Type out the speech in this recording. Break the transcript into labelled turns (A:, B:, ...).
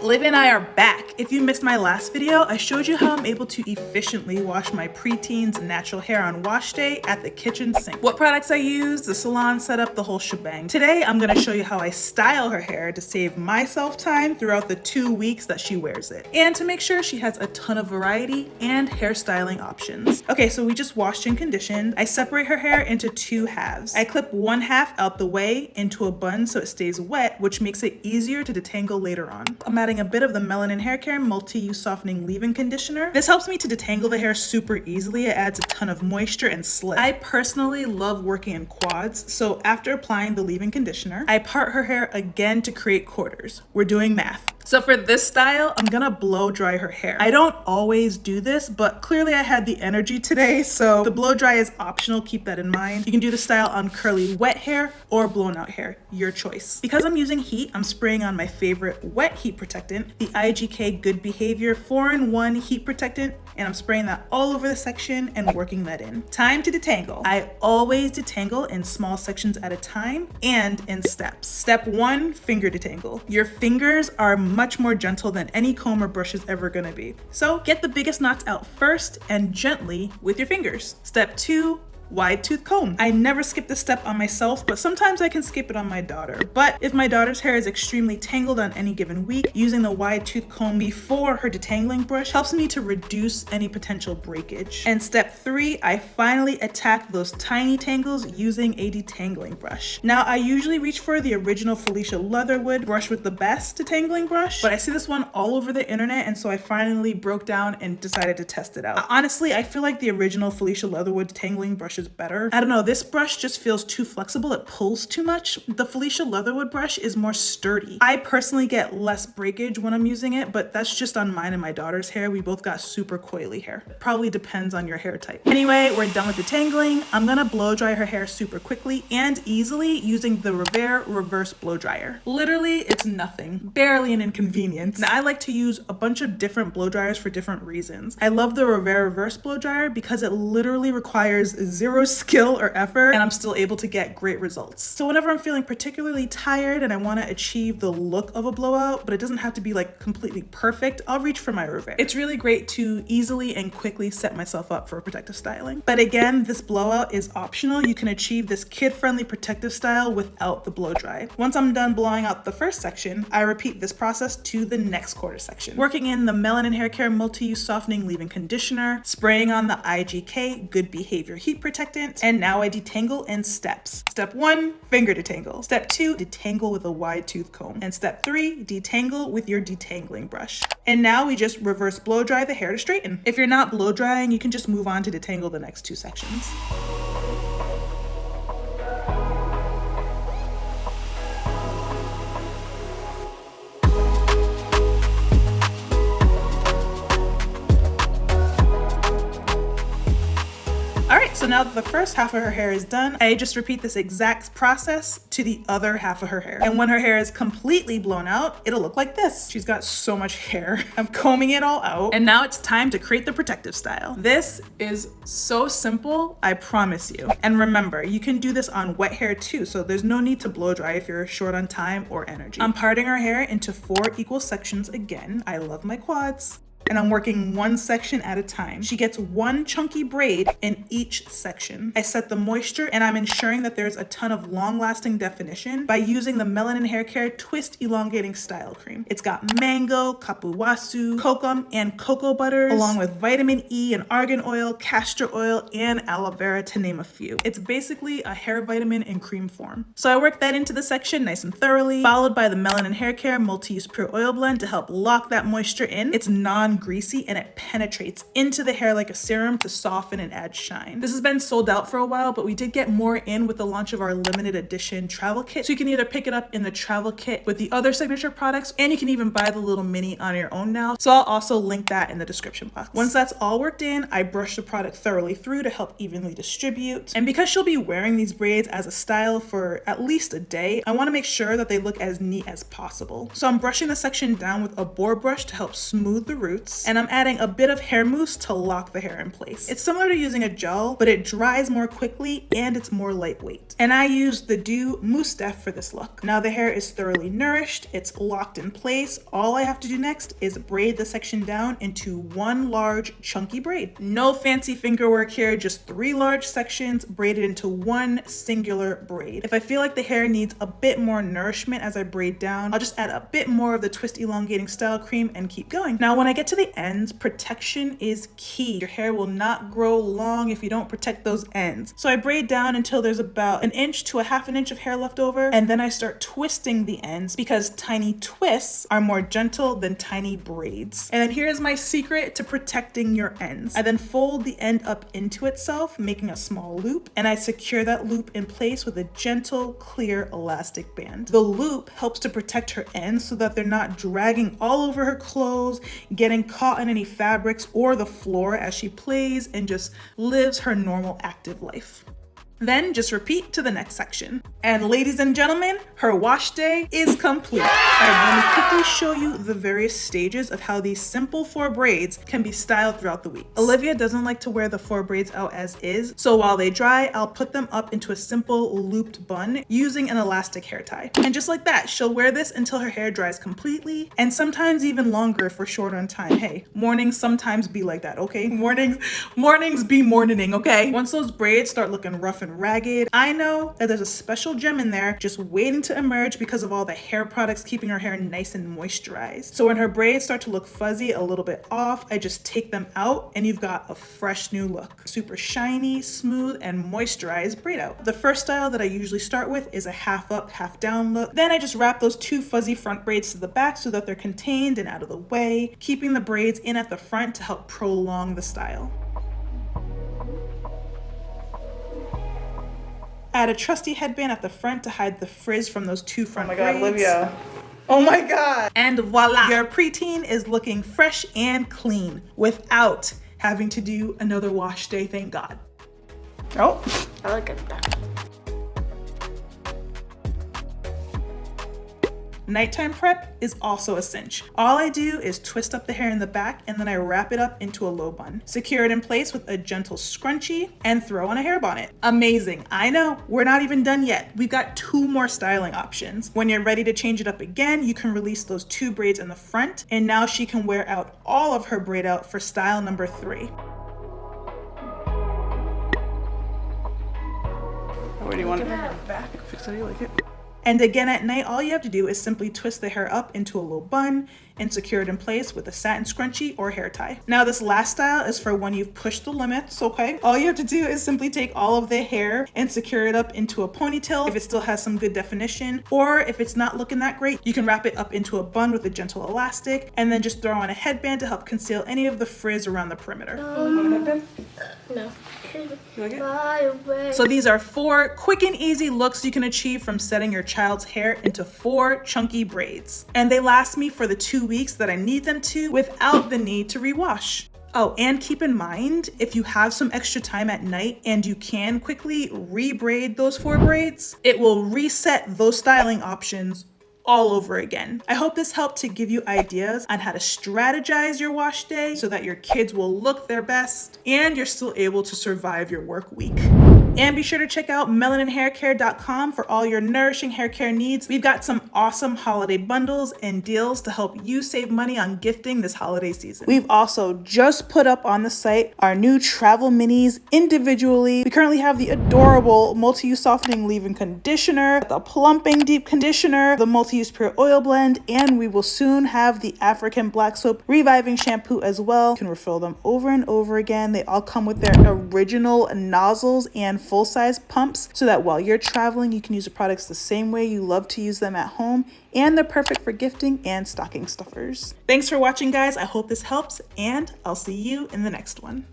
A: Liv and I are back. If you missed my last video, I showed you how I'm able to efficiently wash my preteen's natural hair on wash day at the kitchen sink. What products I use, the salon setup, the whole shebang. Today, I'm gonna show you how I style her hair to save myself time throughout the 2 weeks that she wears it, and to make sure she has a ton of variety and hairstyling options. Okay, so we just washed and conditioned. I separate her hair into 2 halves. I clip one half out the way into a bun so it stays wet, which makes it easier to detangle later on. I'm adding a bit of the Melanin Haircare multi-use softening leave-in conditioner. This helps me to detangle the hair super easily. It adds a ton of moisture and slip. I personally love working in quads, so after applying the leave-in conditioner, I part her hair again to create quarters. We're doing math. So for this style, I'm gonna blow dry her hair. I don't always do this, but clearly I had the energy today, so the blow dry is optional, keep that in mind. You can do the style on curly wet hair or blown out hair, your choice. Because I'm using heat, I'm spraying on my favorite wet heat protectant, the IGK Good Behavior 4-in-1 heat protectant, and I'm spraying that all over the section and working that in. Time to detangle. I always detangle in small sections at a time and in steps. Step 1, finger detangle. Your fingers are much more gentle than any comb or brush is ever gonna be. So get the biggest knots out first and gently with your fingers. Step 2, wide tooth comb. I never skip this step on myself, but sometimes I can skip it on my daughter. But if my daughter's hair is extremely tangled on any given week, using the wide tooth comb before her detangling brush helps me to reduce any potential breakage. And step 3, I finally attack those tiny tangles using a detangling brush. Now I usually reach for the original Felicia Leatherwood brush with the best detangling brush, but I see this one all over the internet, and so I finally broke down and decided to test it out. Honestly, I feel like the original Felicia Leatherwood detangling brush is better. I don't know, this brush just feels too flexible. It pulls too much. The Felicia Leatherwood brush is more sturdy. I personally get less breakage when I'm using it, but that's just on mine and my daughter's hair. We both got super coily hair. It probably depends on your hair type. Anyway, we're done with detangling. I'm gonna blow dry her hair super quickly and easily using the Revere reverse blow dryer. Literally, it's nothing, barely an inconvenience. Now I like to use a bunch of different blow dryers for different reasons. I love the Revere reverse blow dryer because it literally requires zero skill or effort, and I'm still able to get great results. So whenever I'm feeling particularly tired and I want to achieve the look of a blowout, but it doesn't have to be like completely perfect, I'll reach for my Revere. It's really great to easily and quickly set myself up for protective styling. But again, this blowout is optional. You can achieve this kid-friendly protective style without the blow dry. Once I'm done blowing out the first section, I repeat this process to the next quarter section. Working in the Melanin Haircare multi-use softening leave-in conditioner, spraying on the IGK Good Behavior heat protectant, and now I detangle in steps. Step 1, finger detangle. Step 2, detangle with a wide tooth comb. And step 3, detangle with your detangling brush. And now we just reverse blow dry the hair to straighten. If you're not blow drying, you can just move on to detangle the next 2 sections. So now that the first half of her hair is done, I just repeat this exact process to the other half of her hair. And when her hair is completely blown out, it'll look like this. She's got so much hair. I'm combing it all out. And now it's time to create the protective style. This is so simple, I promise you. And remember, you can do this on wet hair too, so there's no need to blow dry if you're short on time or energy. I'm parting her hair into 4 equal sections again. I love my quads. And I'm working one section at a time. She gets one chunky braid in each section. I set the moisture, and I'm ensuring that there's a ton of long-lasting definition by using the Melanin Haircare Twist Elongating Style Cream. It's got mango, kapuwasu, kokum, and cocoa butters, along with vitamin E and argan oil, castor oil, and aloe vera, to name a few. It's basically a hair vitamin in cream form. So I work that into the section nice and thoroughly, followed by the Melanin Haircare Multi-Use Pure Oil Blend to help lock that moisture in. It's non-greasy and it penetrates into the hair like a serum to soften and add shine. This has been sold out for a while, but we did get more in with the launch of our limited edition travel kit. So you can either pick it up in the travel kit with the other signature products, and you can even buy the little mini on your own now. So I'll also link that in the description box. Once that's all worked in, I brush the product thoroughly through to help evenly distribute. And because she'll be wearing these braids as a style for at least a day, I want to make sure that they look as neat as possible. So I'm brushing the section down with a boar brush to help smooth the roots. roots. And I'm adding a bit of hair mousse to lock the hair in place. It's similar to using a gel, but it dries more quickly and it's more lightweight. And I used the Dew Mousse Def for this look. Now the hair is thoroughly nourished, it's locked in place. All I have to do next is braid the section down into one large chunky braid. No fancy finger work here, just 3 large sections braided into one singular braid. If I feel like the hair needs a bit more nourishment as I braid down, I'll just add a bit more of the twist elongating style cream and keep going. Now when I get to the ends, protection is key. Your hair will not grow long if you don't protect those ends. So I braid down until there's about 1 inch to 1/2 inch of hair left over, and then I start twisting the ends because tiny twists are more gentle than tiny braids. And then here's my secret to protecting your ends. I then fold the end up into itself, making a small loop, and I secure that loop in place with a gentle, clear elastic band. The loop helps to protect her ends so that they're not dragging all over her clothes, getting caught in any fabrics or the floor as she plays and just lives her normal active life. Then just repeat to the next section. And ladies and gentlemen, her wash day is complete. Alright, let me quickly show you the various stages of how these simple 4 braids can be styled throughout the week. Olivia doesn't like to wear the 4 braids out as is, so while they dry, I'll put them up into a simple looped bun using an elastic hair tie. And just like that, she'll wear this until her hair dries completely, and sometimes even longer if we're short on time. Hey, mornings sometimes be like that, okay? Mornings be morning, okay? Once those braids start looking rough and ragged, I know that there's a special gem in there just waiting to emerge because of all the hair products keeping her hair nice and moisturized. So when her braids start to look fuzzy, a little bit off, I just take them out and you've got a fresh new look. Super shiny, smooth, and moisturized braid out. The first style that I usually start with is a half up, half down look. Then I just wrap those 2 fuzzy front braids to the back so that they're contained and out of the way, keeping the braids in at the front to help prolong the style. Add a trusty headband at the front to hide the frizz from those 2 front braids. Oh my God, Olivia. Oh my God. And voila, your preteen is looking fresh and clean without having to do another wash day, thank God. Oh.
B: I look at that.
A: Nighttime prep is also a cinch. All I do is twist up the hair in the back and then I wrap it up into a low bun. Secure it in place with a gentle scrunchie and throw on a hair bonnet. Amazing. I know, we're not even done yet. We've got 2 more styling options. When you're ready to change it up again, you can release those 2 braids in the front, and now she can wear out all of her braid out for style number 3. Where do you want it? Back. Fix how you like it. And again at night, all you have to do is simply twist the hair up into a low bun and secure it in place with a satin scrunchie or hair tie. Now this last style is for when you've pushed the limits, okay? All you have to do is simply take all of the hair and secure it up into a ponytail if it still has some good definition, or if it's not looking that great, you can wrap it up into a bun with a gentle elastic and then just throw on a headband to help conceal any of the frizz around the perimeter. Want a headband?
B: No.
A: You like it? So these are 4 quick and easy looks you can achieve from setting your child's hair into 4 chunky braids. And they last me for the 2 weeks that I need them to without the need to rewash. Oh, and keep in mind, if you have some extra time at night and you can quickly re-braid those 4 braids, it will reset those styling options all over again. I hope this helped to give you ideas on how to strategize your wash day so that your kids will look their best and you're still able to survive your work week. And be sure to check out melaninhaircare.com for all your nourishing hair care needs. We've got some awesome holiday bundles and deals to help you save money on gifting this holiday season. We've also just put up on the site our new travel minis individually. We currently have the adorable multi-use softening leave-in conditioner, the plumping deep conditioner, the multi-use pure oil blend, and we will soon have the African black soap reviving shampoo as well. You can refill them over and over again. They all come with their original nozzles and full-size pumps so that while you're traveling, you can use the products the same way you love to use them at home, and they're perfect for gifting and stocking stuffers. Thanks for watching, guys. I hope this helps, and I'll see you in the next one.